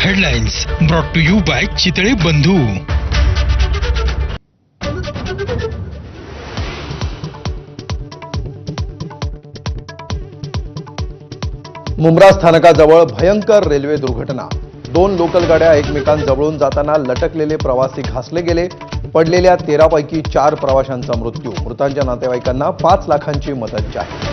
Headlines brought to you by Chitale Bandhu. Mumbra स्थानकाजवळ भयंकर railway दुर्घटना. 2 लोकल गाड्या एकमेकांजवळून जाताना लटकलेले प्रवासी घासले गेले. पडलेल्या 13 पैकी 4 प्रवाशांचा मृत्यू. मृतांच्या नातेवाईकांना 5 लाखांची मदत जाहीर.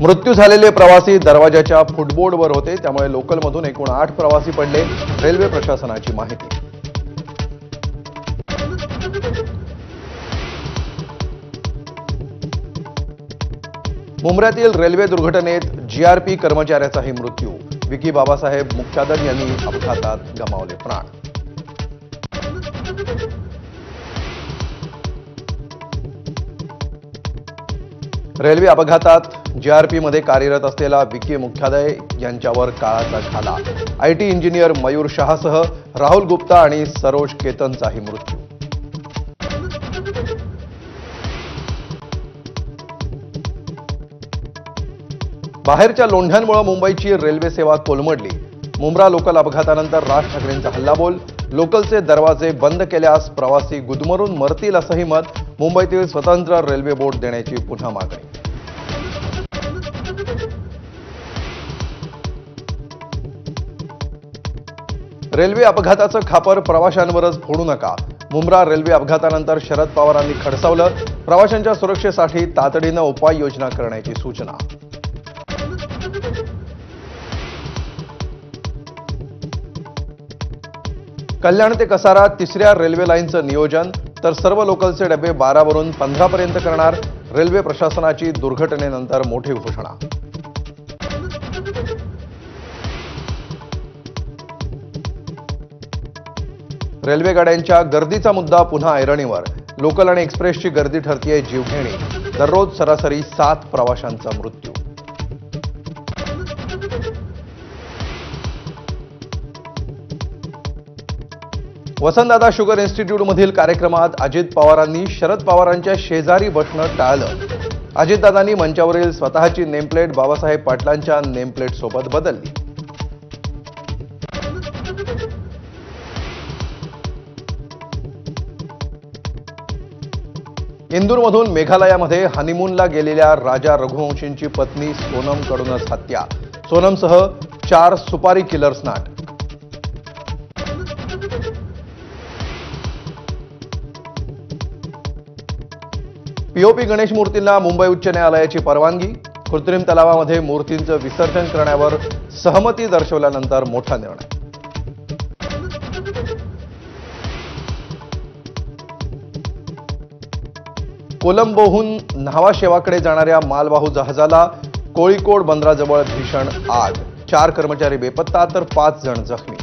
मृत्यू झालेले प्रवासी दरवाजाच्या फुटबोर्डवर होते, त्यामुळे लोकलमधून एकूण 8 प्रवासी पडले. रेल्वे प्रशासनाची माहिती. मुंब्र्यातील रेल्वे दुर्घटनेत जीआरपी कर्मचाऱ्याचाही मृत्यू. विकी बाबासाहेब मुख्यादन यांनी अपघातात गमावले प्राण. रेल्वे अपघातात जीआरपीमध्ये कार्यरत असलेला विकी मुख्यादय यांच्यावर काळाचा घाला. आयटी इंजिनियर मयूर शहासह राहुल गुप्ता आणि सरोज केतनचाही मृत्यू. बाहेरच्या लोंढ्यांमुळे मुंबईची रेल्वे सेवा कोलमडली. मुंब्रा लोकल अपघातानंतर राज ठाकरेंचा हल्लाबोल. लोकलचे दरवाजे बंद केल्यास प्रवासी गुदमरून मरतील असंही मत. मुंबईतील स्वतंत्र रेल्वे बोर्ड देण्याची पुन्हा मागणी. रेल्वे अपघाताचं खापर प्रवाशांवरच फोडू नका. मुंब्रा रेल्वे अपघातानंतर शरद पवारांनी खडसावलं. प्रवाशांच्या सुरक्षेसाठी तातडीनं उपाययोजना करण्याची सूचना. कल्याण ते कसारा 3ऱ्या रेल्वे लाईनचं नियोजन. तर सर्व लोकलचे डबे 12 वरून 15 पर्यंत करणार. रेल्वे प्रशासनाची दुर्घटनेनंतर मोठी घोषणा. रेल्वे गाड्यांच्या गर्दीचा मुद्दा पुन्हा ऐरणीवर. लोकल आणि एक्सप्रेसची गर्दी ठरतीये जीवघेणी. दररोज सरासरी 7 प्रवाशांचा मृत्यू. वसंतदादा शुगर इन्स्टिट्यूटमधील कार्यक्रमात अजित पवारांनी शरद पवारांच्या शेजारी बसणं टाळलं. अजितदादांनी मंचावरील स्वतःची नेमप्लेट बाबासाहेब पाटलांच्या नेमप्लेट सोबत बदलली. इंदूरमधून मेघालयामध्ये हनीमूनला गेलेल्या राजा रघुवंशींची पत्नी सोनमकडूनच हत्या. सोनमसह 4 सुपारी किलर्स नाट. पीओपी गणेश मूर्तींना मुंबई उच्च न्यायालयाची परवानगी. कृत्रिम तलावामध्ये मूर्तींचं विसर्जन करण्यावर सहमती दर्शवल्यानंतर मोठा निर्णय. कोलंबोहून न्हावाशेवाकडे जाणाऱ्या मालवाहू जहाजाला कोळिकोड बंदराजवळ भीषण आग. 4 कर्मचारी बेपत्ता तर 5 जण जखमी.